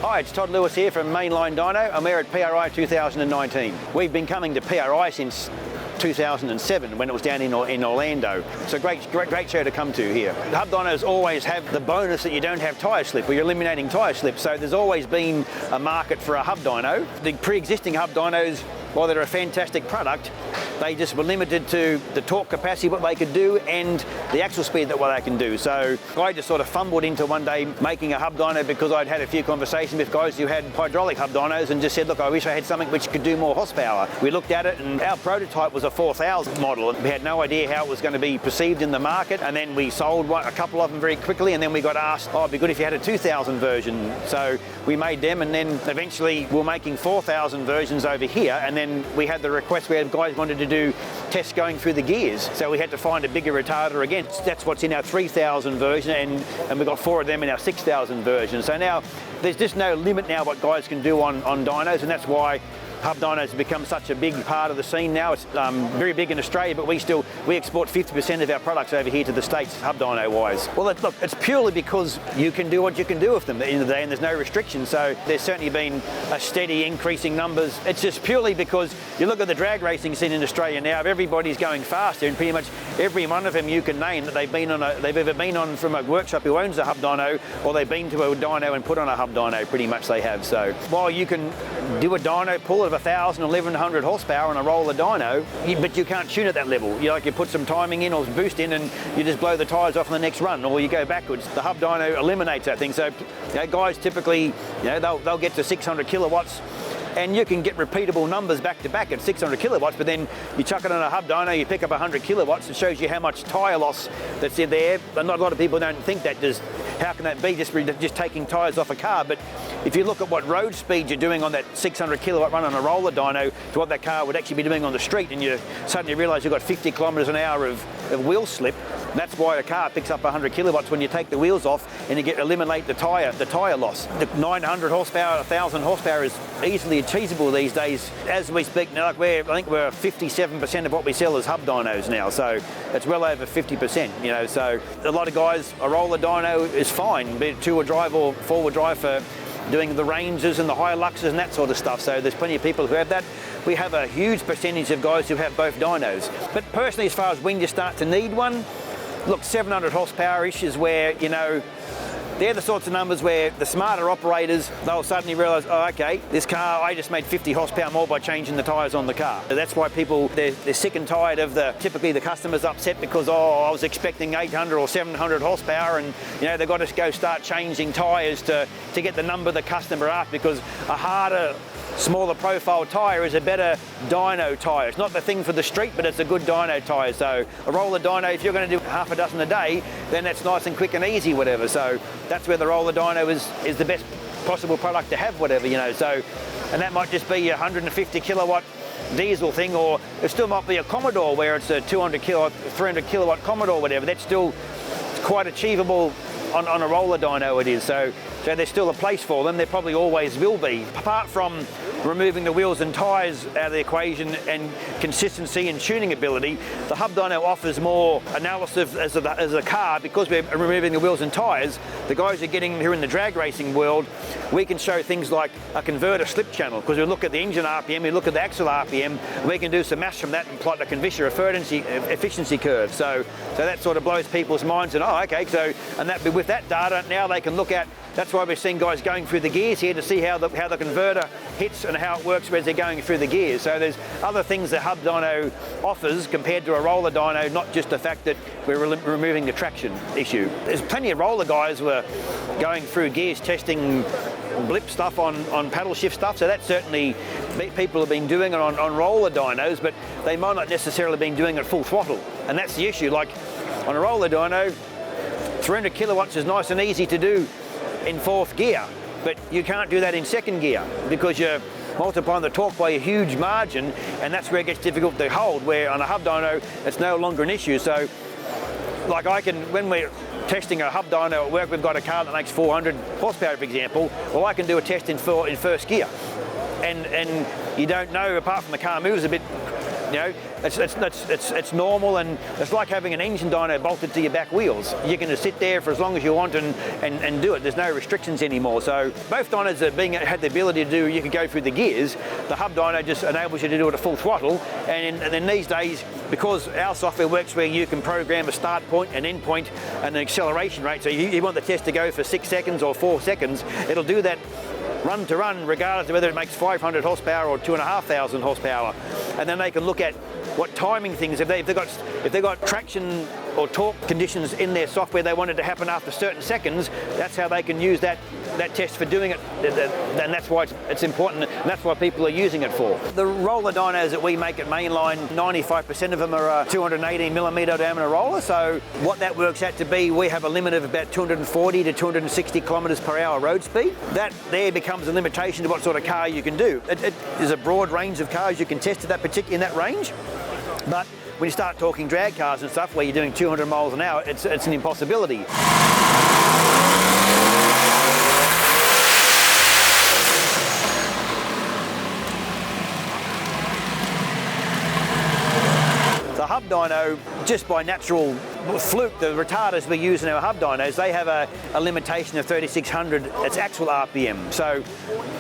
Hi, it's Todd Lewis here from Mainline Dyno, and we're at PRI 2019. We've been coming to PRI since 2007 when it was down in Orlando. It's a great show to come to here. Hub Dynos always have the bonus that you don't have tyre slip, or you're eliminating tyre slip, so there's always been a market for a Hub Dyno. The pre-existing Hub Dynos, while they're a fantastic product, they just were limited to the torque capacity, what they could do, and the axle speed that what they can do. So I just sort of fumbled into one day making a Hub Dyno because I'd had a few conversations with guys who had hydraulic Hub Dynos and just said, look, I wish I had something which could do more horsepower. We looked at it and our prototype was a 4000 model. We had no idea how it was going to be perceived in the market, and then we sold a couple of them very quickly, and then we got asked, oh, it'd be good if you had a 2000 version. So we made them, and then eventually we're making 4000 versions over here, and then we had the request where guys wanted to do tests going through the gears, so we had to find a bigger retarder again. That's what's in our 3000 version, and we've got 4 of them in our 6000 version. So now there's just no limit now what guys can do on dynos, and that's why Hub Dynos has become such a big part of the scene now. It's very big in Australia, but we export 50% of our products over here to the States, Hub Dyno wise. Well, look, it's purely because you can do what you can do with them at the end of the day, and there's no restrictions. So there's certainly been a steady increasing numbers. It's just purely because you look at the drag racing scene in Australia now, everybody's going faster, and pretty much every one of them you can name that they've ever been on from a workshop who owns a Hub Dyno, or they've been to a dyno and put on a Hub Dyno, pretty much they have. So while you can do a dyno pull of 1,000 or 1,100 horsepower on a roller dyno, but you can't tune at that level. You put some timing in or boost in, and you just blow the tyres off on the next run, or you go backwards. The Hub Dyno eliminates that thing. So guys typically, they'll get to 600 kilowatts, and you can get repeatable numbers back to back at 600 kilowatts, but then you chuck it on a Hub Dyno, you pick up 100 kilowatts, it shows you how much tyre loss that's in there. And not a lot of people don't think that. How can that be, just taking tyres off a car? But if you look at what road speed you're doing on that 600 kilowatt run on a roller dyno to what that car would actually be doing on the street, and you suddenly realise you've got 50 kilometres an hour of wheel slip, that's why a car picks up 100 kilowatts when you take the wheels off and you eliminate the tyre loss. The 900 horsepower, 1,000 horsepower is easily achievable these days. As we speak now, I think we're 57% of what we sell is Hub Dynos now, so it's well over 50%. So a lot of guys, a roller dyno is fine, be it 2-wheel drive or 4-wheel drive for doing the Rangers and the Hiluxes and that sort of stuff. So there's plenty of people who have that. We have a huge percentage of guys who have both dynos. But personally, as far as when you start to need one, look, 700 horsepower-ish is where, they're the sorts of numbers where the smarter operators, they'll suddenly realise, oh, okay, this car, I just made 50 horsepower more by changing the tyres on the car. So that's why people, they're sick and tired of typically the customer's upset because, I was expecting 800 or 700 horsepower, and, they've got to go start changing tyres to get the number the customer after, because a harder, smaller profile tyre is a better dyno tyre. It's not the thing for the street, but it's a good dyno tyre. So a roller dyno, if you're going to do half a dozen a day, then that's nice and quick and easy, whatever. So that's where the roller dyno is the best possible product to have, whatever, So, and that might just be a 150 kilowatt diesel thing, or it still might be a Commodore where it's a 200 kilowatt, 300 kilowatt Commodore, whatever. That's still quite achievable on a roller dyno, it is. So there's still a place for them. There probably always will be. Apart from removing the wheels and tyres out of the equation and consistency and tuning ability, the Hub Dyno offers more analysis as a car. Because we're removing the wheels and tyres, the guys are getting here in the drag racing world, we can show things like a converter slip channel, because we look at the engine RPM, we look at the axle RPM, and we can do some maths from that and plot a converter efficiency curve. So that sort of blows people's minds, and with that data, now they can look at. That's why we're seeing guys going through the gears here to see how the converter hits and how it works as they're going through the gears. So there's other things that Hub Dyno offers compared to a roller dyno, not just the fact that we're removing the traction issue. There's plenty of roller guys who are going through gears testing blip stuff on paddle shift stuff, so that's certainly people have been doing it on roller dynos, but they might not necessarily have been doing it full throttle, and that's the issue. Like on a roller dyno, 300 kilowatts is nice and easy to do in 4th gear, but you can't do that in 2nd gear because you're multiplying the torque by a huge margin, and that's where it gets difficult to hold, where on a Hub Dyno it's no longer an issue. So when we're testing a Hub Dyno at work, we've got a car that makes 400 horsepower, for example, well, I can do a test in 1st gear, and you don't know, apart from the car moves a bit, You know, it's normal, and it's like having an engine dyno bolted to your back wheels. You can just sit there for as long as you want and do it. There's no restrictions anymore. So both dynos had the ability to do, you could go through the gears. The Hub Dyno just enables you to do it at full throttle. And then these days, because our software works where you can program a start point, an end point, and an acceleration rate. So you want the test to go for 6 seconds or 4 seconds, it'll do that run to run, regardless of whether it makes 500 horsepower or 2,500 horsepower. And then they can look at what timing things, if they've got traction or torque conditions in their software they want it to happen after certain seconds, that's how they can use that test for doing it. And that's why it's important, and that's why people are using it for. The roller dynos that we make at Mainline, 95% of them are a 218 millimetre diameter roller. So what that works out to be, we have a limit of about 240 to 260 kilometres per hour road speed. That there becomes a limitation to what sort of car you can do. There's a broad range of cars you can test at in that range. But when you start talking drag cars and stuff where you're doing 200 miles an hour, it's an impossibility. The Hub Dyno, just by natural fluke, the retarders we use in our Hub Dynos, they have a limitation of 3,600, it's actual RPM. So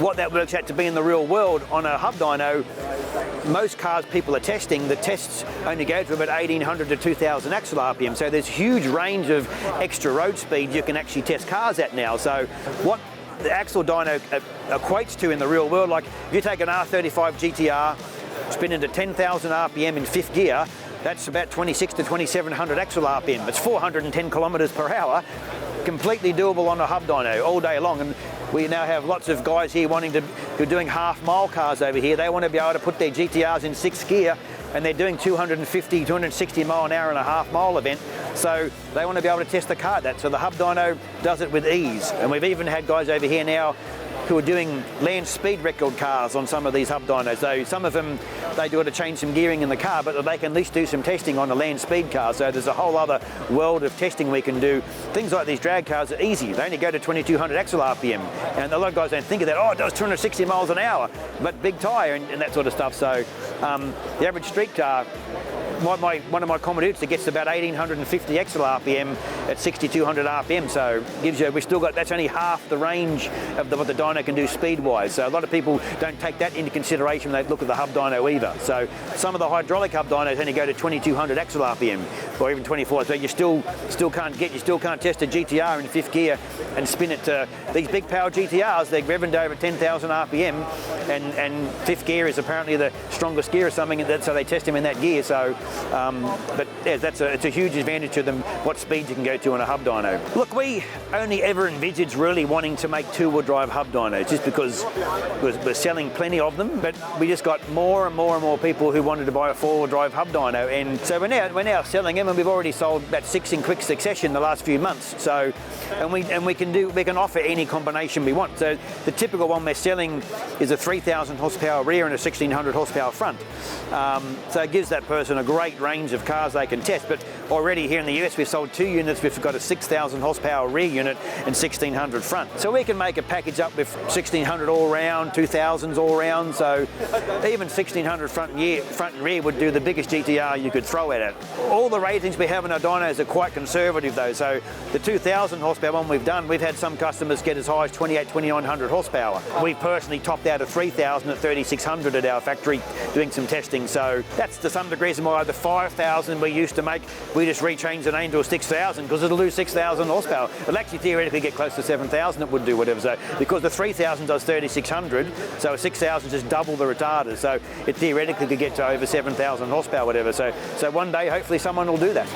what that works out to be in the real world on a Hub Dyno, most cars people are testing, the tests only go to about 1,800 to 2,000 actual RPM. So there's a huge range of extra road speed you can actually test cars at now. So what the axle dyno equates to in the real world, like if you take an R35 GTR, spin into 10,000 RPM in fifth gear, that's about 26 to 2,700 axle RPM. It's 410 kilometres per hour, completely doable on a Hub Dyno all day long. And we now have lots of guys here who are doing half-mile cars over here. They want to be able to put their GTRs in sixth gear, and they're doing 250, 260 mile an hour in a half-mile event. So they want to be able to test the car at that. So the Hub Dyno does it with ease. And we've even had guys over here now who are doing land speed record cars on some of these Hub Dynos. So some of them, they do it to change some gearing in the car, but they can at least do some testing on a land speed car. So there's a whole other world of testing we can do. Things like these drag cars are easy. They only go to 2,200 axle RPM. And a lot of guys don't think of that. Oh, it does 260 miles an hour, but big tyre and that sort of stuff. So the average street car, one of my Commodores that gets about 1,850 axle RPM at 6,200 RPM, so gives you, that's only half the range of what the dyno can do speed-wise. So a lot of people don't take that into consideration when they look at the Hub Dyno either. So some of the hydraulic Hub Dynos only go to 2,200 axle RPM, or even 24. So you still can't test a GTR in fifth gear and spin it to these big power GTRs. They're revving to over 10,000 RPM, and fifth gear is apparently the strongest gear or something. So they test them in that gear. So. But yeah, it's a huge advantage to them what speed you can go to on a Hub Dyno. Look, we only ever envisaged really wanting to make two-wheel drive Hub Dynos just because we're selling plenty of them, but we just got more and more people who wanted to buy a four-wheel drive Hub Dyno, and so we're now selling them, and we've already sold about 6 in quick succession the last few months. So we can offer any combination we want. So the typical one we're selling is a 3,000 horsepower rear and a 1,600 horsepower front. So it gives that person a great range of cars they can test. But already here in the US we've sold 2 units. We've got a 6,000 horsepower rear unit and 1,600 front. So we can make a package up with 1,600 all round, 2,000s all round. So even 1,600 front and rear would do the biggest GTR you could throw at it. All the ratings we have in our dynos are quite conservative though. So the 2,000 horsepower one we've had some customers get as high as 2,900 horsepower. We personally topped out a 3,000 at 3,600 at our factory doing some testing. So that's to some degree why the 5,000 we used to make, we just rechanged the name to a 6,000 because it'll do 6,000 horsepower. It'll actually theoretically get close to 7,000, it would do whatever. So because the 3,000 does 3,600, so a 6,000 just double the retarders. So it theoretically could get to over 7,000 horsepower, whatever. So one day, hopefully someone will do that.